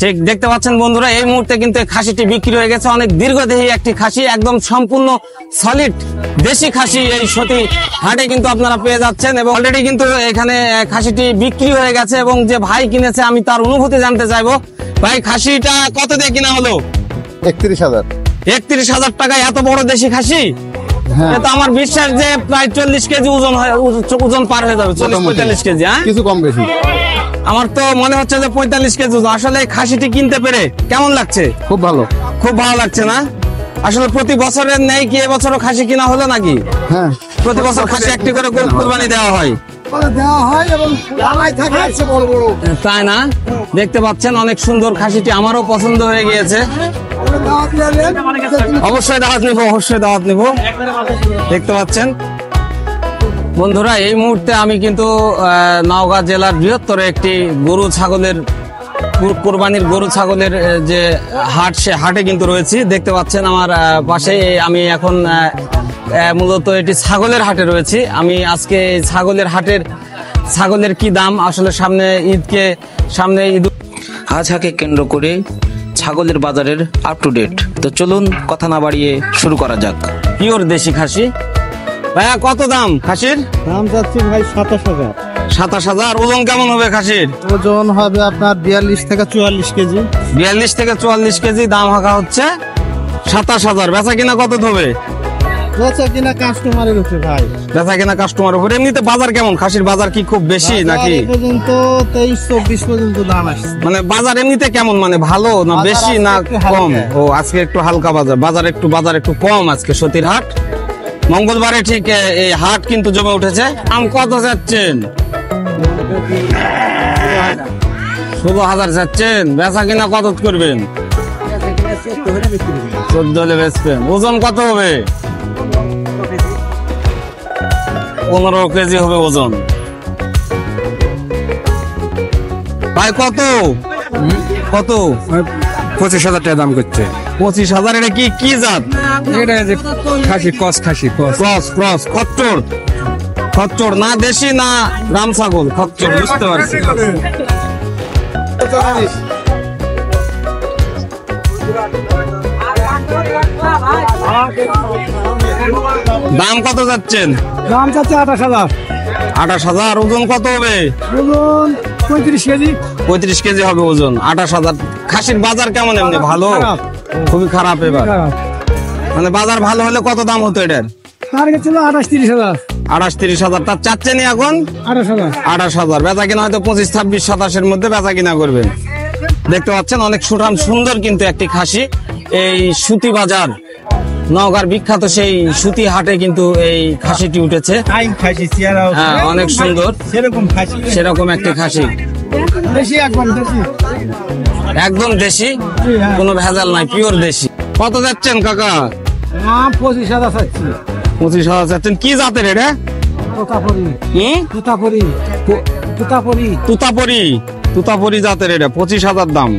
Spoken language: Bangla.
ঠিক দেখতে পাচ্ছেন বন্ধুরা, এই মুহূর্তে কিন্তু এই খাসিটি বিক্রি হয়ে গেছে। অনেক দীর্ঘদেহী একটি খাসি, একদম সম্পূর্ণ সলিড দেশি খাসি এই সতী হাটে কিন্তু আপনারা পেয়ে যাচ্ছেন। এবং অলরেডি কিন্তু এখানে খাসিটি বিক্রি হয়ে গেছে এবং যে ভাই কিনেছে আমি তার অনুভূতি জানতে চাইবো। ভাই, খাসিটা কত দিয়ে কিনা হলো? 31,000। 31,000 টাকায় এত বড় দেশি খাসি? এটা আমার বিশ্বাস যে প্রায় 40 কেজি ওজন পার হয়ে যাবে, 40-45 কেজি। হ্যাঁ, কিছু কম বেশি। আমার তো মনে হচ্ছে যে 45 কেজি ওজন। আসলে খাসিটি কিনতে পেরে কেমন লাগছে? খুব ভালো। খুব ভালো লাগছে না? আসলে প্রতি বছরের নেই কি এবছরও খাসি কিনা হলো নাকি? হ্যাঁ, প্রতি বছর খাসি একটি করে কুরবানি দেওয়া হয়, তাই না? দেখতে পাচ্ছেন অনেক সুন্দর খাসিটি, আমারও পছন্দ হয়ে গিয়েছে। অবশ্যই দাওয়াত নিব, অবশ্যই দাওয়াত নিব। দেখতে পাচ্ছেন বন্ধুরা, এই মুহূর্তে আমি কিন্তু নওগাঁ জেলার বৃহত্তর একটি গরু ছাগলের কোরবানির গরু ছাগলের যে হাট, সে হাটে কিন্তু রয়েছি। দেখতে পাচ্ছেন আমার পাশে, আমি এখন মূলত এটি ছাগলের হাটে রয়েছি। আমি আজকে ছাগলের হাটের ছাগলের কি দাম, আসলে সামনে ঈদ আজ হাটকে কেন্দ্র করে ছাগলের বাজারের আপ টু ডেট। তো চলুন কথা না বাড়িয়ে শুরু করা যাক। পিওর দেশি খাসি। ভাইয়া, কত দাম খাসির? দাম যাচ্ছে ভাই 27,000। 27,000। ওজন কেমন হবে খাসির? ওজন হবে আপনার 42 থেকে 44 কেজি। 42 থেকে 44 কেজি দাম হাঁকা হচ্ছে 27,000। বেচা কিনা কত হবে? বেচা কিনা কাস্টমারের উপরে ভাই, বেচা কিনা কাস্টমার উপরে। এমনিতে বাজার কেমন? খাসির বাজার কি খুব বেশি নাকি? এই পর্যন্ত 23-24 পর্যন্ত দাম আসছে। মানে বাজার এমনিতে কেমন, মানে ভালো না বেশি না কম? ও, আজকে একটু হালকা বাজার একটু কম আজকে। সতীর হাট মঙ্গলবারে ঠিক এই হাট কিন্তু জমে উঠেছে। দাম কত যাচ্ছেন? 16,000 যাচ্ছেন। বেচা কিনা কত করবেন? 14 হলে বেচবেন। ওজন কত হবে? 15 কেজি হবে ওজন। ভাই, কত 25,000 টাকা দাম করছে। 25,000। এটা কি জাত? এটা যে খাসি, ক্রস খচ্চর না, দেশি না রাম ছাগল? খচ্চর, বুঝতে পারছি। দাম কত যাচ্ছেন? দাম যাচ্ছে 28,000। 28,000। ওজন কত হবে? ওজন 35 কেজি। 35 কেজি হবে ওজন। 28,000। খাসির বাজার কেমন? এমনি ভালো? খুবই খারাপ এবার। মানে বাজার ভালো হলে কত দাম হতো এটার? টার্গেট ছিল 28-30,000। 28-30,000। তার চাচ্ছেনি এখন 28,000। বেচা কিনা হয়তো 25-26-27 মধ্যে বেচা কিনা করবেন। দেখতে পাচ্ছেন অনেক সুন্দর কিন্তু একটি খাসি। এই সুতি বাজার, নওগাঁর বিখ্যাত সেই সুতি হাটে কিন্তু এই খাসিটি উঠেছে। হ্যাঁ, অনেক সুন্দর সেরকম একটি খাসি, একদম দেশি, কোনো ভেজাল নাই, পিওর দেশি। কত যাচ্ছেন কাকা? 25,000 যাচ্ছেন। কি জাতের এটা? তুতাপুরি জাতের। এটা 25,000 দাম।